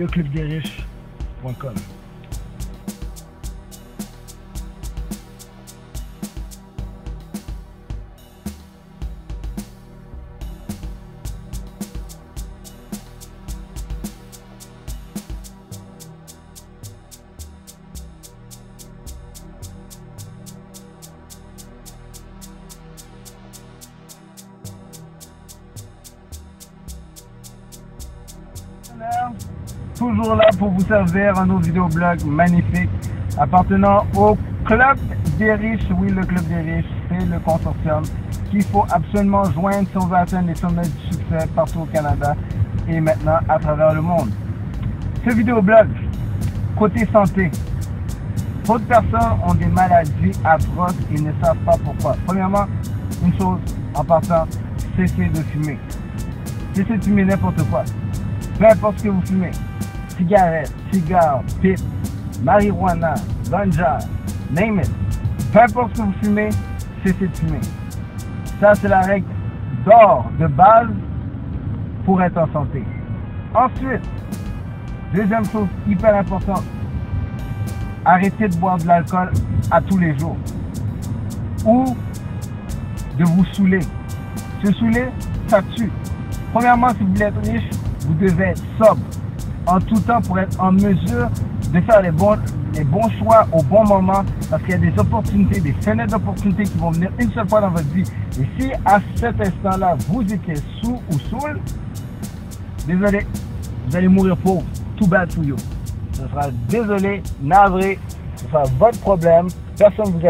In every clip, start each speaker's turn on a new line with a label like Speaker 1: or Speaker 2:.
Speaker 1: leclubdesriches.com. Toujours là pour vous servir un autre vidéoblog magnifique appartenant au Club des Riches. Oui, le Club des Riches, c'est le consortium qu'il faut absolument joindre si on veut atteindre les sommets du succès partout au Canada et maintenant à travers le monde. Ce vidéoblog, côté santé, trop de personnes ont des maladies atroces et ne savent pas pourquoi. Premièrement, une chose en partant, cessez de fumer. Cessez de fumer n'importe quoi. Peu importe ce que vous fumez, cigarettes, cigares, pipe, marijuana, ganja, name it. Peu importe ce que vous fumez, cessez de fumer. Ça, c'est la règle d'or, de base, pour être en santé. Ensuite, deuxième chose hyper importante, arrêtez de boire de l'alcool à tous les jours. Ou de vous saouler. Se saouler, ça tue. Premièrement, si vous voulez être riche, vous devez être sobre en tout temps pour être en mesure de faire les bons choix au bon moment, parce qu'il y a des opportunités, des fenêtres d'opportunités qui vont venir une seule fois dans votre vie. Et si à cet instant-là, vous étiez sous ou saoul, désolé, vous allez mourir pauvre. Too bad for you. Ce sera désolé, navré, ce sera votre problème. Personne ne vous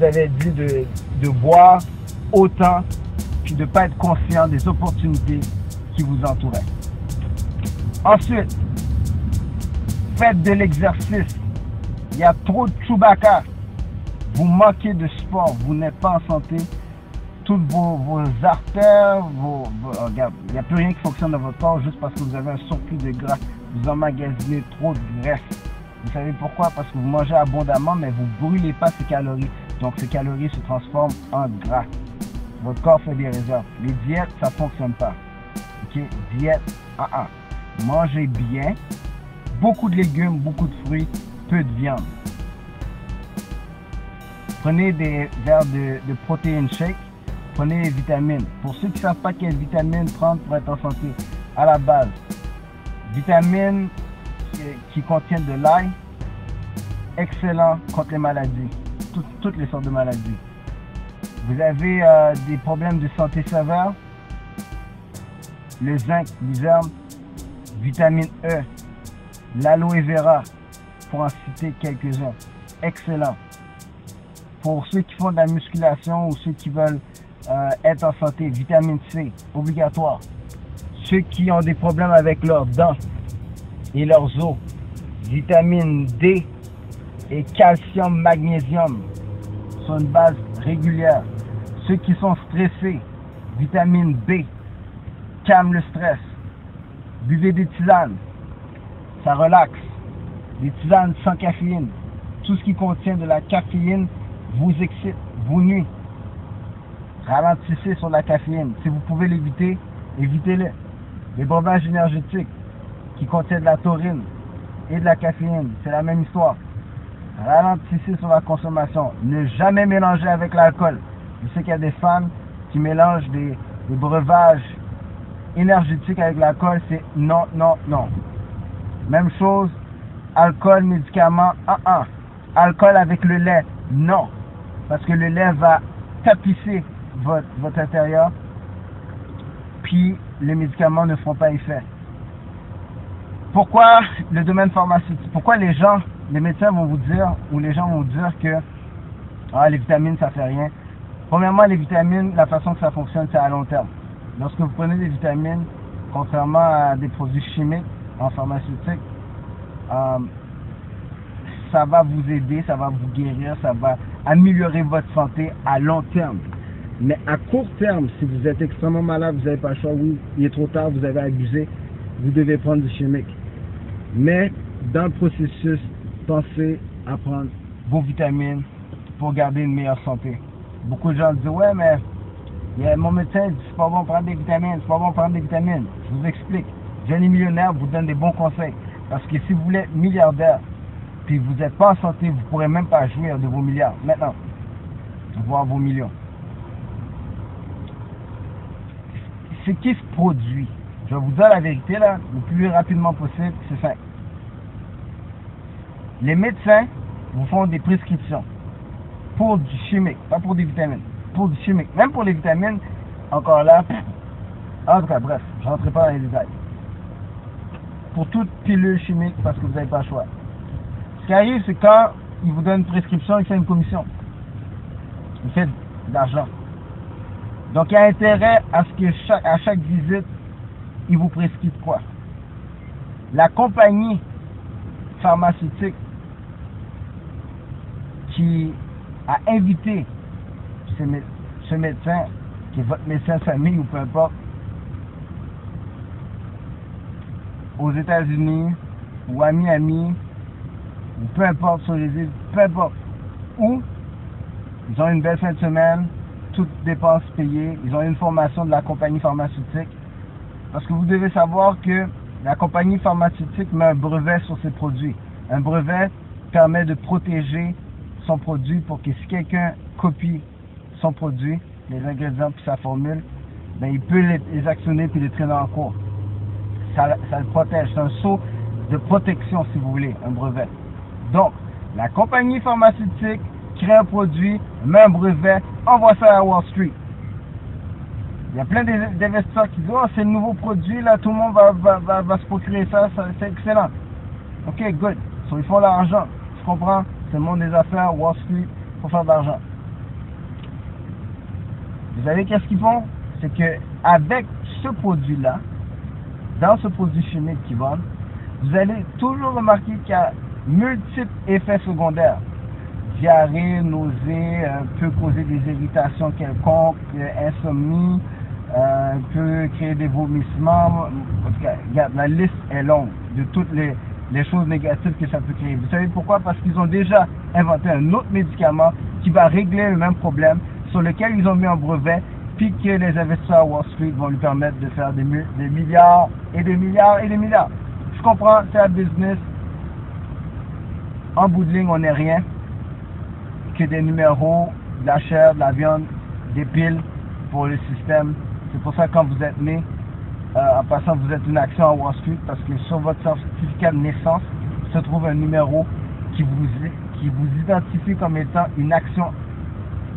Speaker 1: avait dit de boire autant puis de ne pas être conscient des opportunités qui vous entouraient. Ensuite, faites de l'exercice. Il y a trop de Chewbacca. Vous manquez de sport, vous n'êtes pas en santé. Toutes vos artères, regarde, il n'y a plus rien qui fonctionne dans votre corps juste parce que vous avez un surplus de gras. Vous emmagasinez trop de graisse. Vous savez pourquoi? Parce que vous mangez abondamment, mais vous ne brûlez pas ces calories. Donc ces calories se transforment en gras. Votre corps fait des réserves. Les diètes, ça ne fonctionne pas. Ok? Diète, mangez bien. Beaucoup de légumes, beaucoup de fruits, peu de viande. Prenez des verres de protéines shake. Prenez les vitamines. Pour ceux qui ne savent pas quelles vitamines prendre pour être en santé, à la base, vitamines qui contiennent de l'ail, excellent contre les maladies, toutes les sortes de maladies. Vous avez des problèmes de santé sévères, le zinc, l'iserne, vitamine E, l'aloe vera, pour en citer quelques-uns. Excellent. Pour ceux qui font de la musculation ou ceux qui veulent être en santé, vitamine C, obligatoire. Ceux qui ont des problèmes avec leurs dents et leurs os, vitamine D et calcium, magnésium sur une base régulière. Ceux qui sont stressés, vitamine B, calme le stress. Buvez des tisanes, ça relaxe. Des tisanes sans caféine. Tout ce qui contient de la caféine vous excite, vous nuit. Ralentissez sur la caféine. Si vous pouvez l'éviter, évitez-le. Les breuvages énergétiques qui contiennent de la taurine et de la caféine, c'est la même histoire. Ralentissez sur la consommation. Ne jamais mélanger avec l'alcool. Je sais qu'il y a des femmes qui mélangent des breuvages énergétiques avec l'alcool. C'est non, non, non. Même chose, alcool, médicaments, alcool avec le lait, non. Parce que le lait va tapisser votre intérieur. Puis les médicaments ne feront pas effet. Pourquoi le domaine pharmaceutique? Pourquoi les médecins vont vous dire, ou les gens vont vous dire que les vitamines ça fait rien? Premièrement, les vitamines, la façon que ça fonctionne, c'est à long terme. Lorsque vous prenez des vitamines, contrairement à des produits chimiques en pharmaceutique, ça va vous aider, ça va vous guérir, ça va améliorer votre santé à long terme. Mais à court terme, si vous êtes extrêmement malade, vous n'avez pas le choix, oui, il est trop tard, vous avez abusé, vous devez prendre du chimique. Mais dans le processus, pensez à prendre vos vitamines pour garder une meilleure santé. Beaucoup de gens disent, ouais, mais mon médecin dit, c'est pas bon de prendre des vitamines, c'est pas bon de prendre des vitamines. Je vous explique. Johnny Millionnaire vous donne des bons conseils. Parce que si vous voulez être milliardaire, puis vous n'êtes pas en santé, vous ne pourrez même pas jouir de vos milliards. Maintenant, voir vos millions. Ce qui se produit, je vais vous dire la vérité là, le plus rapidement possible, c'est simple. Les médecins vous font des prescriptions pour du chimique, pas pour des vitamines, pour du chimique. Même pour les vitamines, encore là, en tout cas, bref, je ne rentrerai pas dans les détails. Pour toute pilule chimique, parce que vous n'avez pas le choix. Ce qui arrive, c'est quand il vous donne une prescription, il fait une commission. Il fait de l'argent. Donc, il y a intérêt à ce que à chaque visite, il vous prescrive quoi? La compagnie pharmaceutique qui a invité ce médecin, qui est votre médecin de famille ou peu importe, aux États-Unis ou à Miami, ou peu importe sur les îles, peu importe où, ils ont une belle fin de semaine, toutes dépenses payées, ils ont une formation de la compagnie pharmaceutique. Parce que vous devez savoir que la compagnie pharmaceutique met un brevet sur ses produits. Un brevet permet de protéger son produit pour que si quelqu'un copie son produit, les ingrédients puis sa formule, ben il peut les actionner puis les traîner en cours. Ça le protège. C'est un sceau de protection, si vous voulez, un brevet. Donc, la compagnie pharmaceutique crée un produit, met un brevet, envoie ça à Wall Street. Il y a plein d'investisseurs qui disent « Oh, c'est le nouveau produit, là, tout le monde va se procurer ça, c'est excellent. » Ok, good. So, ils font l'argent. Tu comprends? C'est le monde des affaires, Wall Street, pour faire de l'argent. Vous savez qu'est-ce qu'ils font? C'est que avec ce produit-là, dans ce produit chimique qu'ils vendent, vous allez toujours remarquer qu'il y a multiples effets secondaires. Diarrhée, nausée, peut causer des irritations quelconques, insomnie, peut créer des vomissements. Regarde, la liste est longue de toutes les choses négatives que ça peut créer. Vous savez pourquoi? Parce qu'ils ont déjà inventé un autre médicament qui va régler le même problème, sur lequel ils ont mis un brevet, puis que les investisseurs à Wall Street vont lui permettre de faire des milliards et des milliards et des milliards. Je comprends, c'est la business. En bout de ligne, on n'est rien que des numéros, de la chair, de la viande, des piles pour le système. C'est pour ça que quand vous êtes né, en passant, vous êtes une action à Wall Street, parce que sur votre certificat de naissance se trouve un numéro qui vous identifie comme étant une action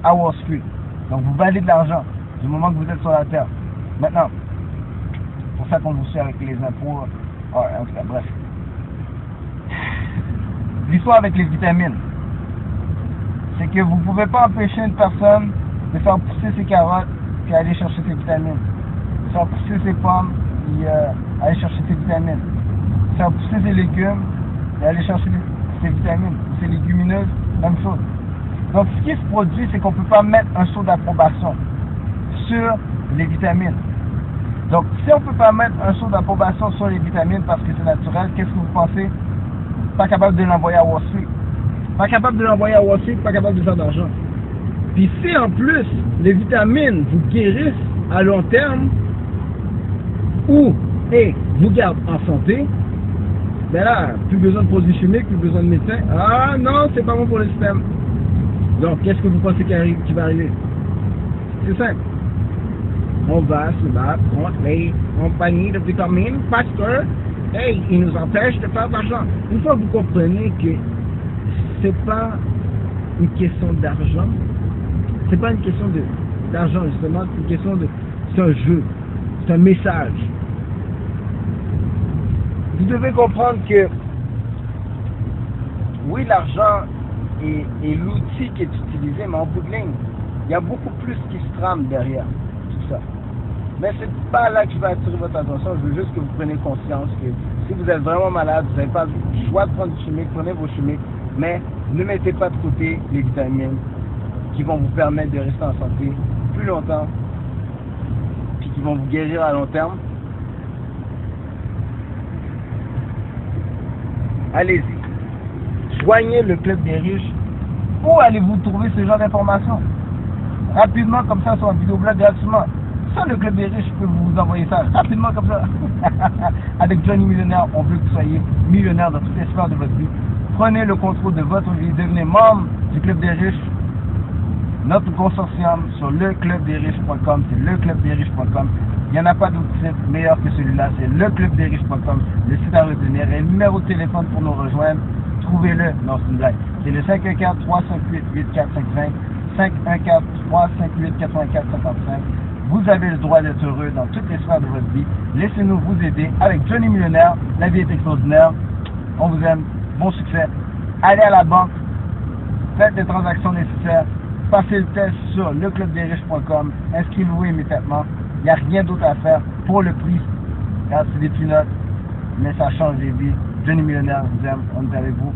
Speaker 1: à Wall Street. Donc vous valez de l'argent du moment que vous êtes sur la terre. Maintenant, c'est pour ça qu'on vous suit avec les impôts. En tout cas, bref. L'histoire avec les vitamines, c'est que vous ne pouvez pas empêcher une personne de faire pousser ses carottes et aller chercher ses vitamines. Faire pousser ses pommes et aller chercher ses vitamines. Faire pousser ses légumes et aller chercher ses vitamines. Ses légumineuses, même chose. Donc ce qui se produit, c'est qu'on ne peut pas mettre un sceau d'approbation sur les vitamines. Donc si on ne peut pas mettre un sceau d'approbation sur les vitamines parce que c'est naturel, qu'est-ce que vous pensez? Pas capable de l'envoyer à Wall Street. Pas capable de l'envoyer à Wall Street, pas capable de faire d'argent. Puis si en plus les vitamines vous guérissent à long terme ou vous gardent en santé, ben là, plus besoin de produits chimiques, plus besoin de médecins. Ah non, c'est pas bon pour le système. Donc qu'est-ce que vous pensez qui va arriver? C'est simple. On va se battre contre les compagnies de vitamines parce que ils nous empêchent de faire de l'argent. Une fois que vous comprenez que c'est pas une question d'argent, c'est pas une question d'argent justement, c'est une question de, c'est un jeu, c'est un message. Vous devez comprendre que oui, l'argent est l'outil qui est utilisé, mais en bout de ligne, il y a beaucoup plus qui se trame derrière tout ça. Mais c'est pas là que je vais attirer votre attention, je veux juste que vous preniez conscience que si vous êtes vraiment malade, vous n'avez pas le choix de prendre du chimique, prenez vos chimiques, mais ne mettez pas de côté les vitamines qui vont vous permettre de rester en santé plus longtemps, puis qui vont vous guérir à long terme. Allez-y, joignez le club des riches. Où allez-vous trouver ce genre d'informations? Rapidement, comme ça, sur un vidéoblog gratuitement. Ça, le Club des riches peut vous envoyer ça rapidement comme ça. Avec Johnny Millionnaire, on veut que vous soyez millionnaire dans toutes les sphères de votre vie. Prenez le contrôle de votre vie, devenez membre du Club des riches. Notre consortium sur leclubdesriches.com, c'est leclubdesriches.com. Il n'y en a pas d'autre site meilleur que celui-là, c'est leclubdesriches.com, le site à retenir et le numéro de téléphone pour nous rejoindre. Trouvez-le, non c'est une blague. C'est le 514-358-8455, 514-358-8455. Vous avez le droit d'être heureux dans toutes les sphères de votre vie. Laissez-nous vous aider avec Johnny Millionnaire. La vie est extraordinaire. On vous aime. Bon succès. Allez à la banque. Faites les transactions nécessaires. Passez le test sur leclubdesriches.com. Inscrivez-vous immédiatement. Il n'y a rien d'autre à faire pour le prix. C'est des peanuts, mais ça change les vies. Johnny Millionnaire vous aime. On est avec vous.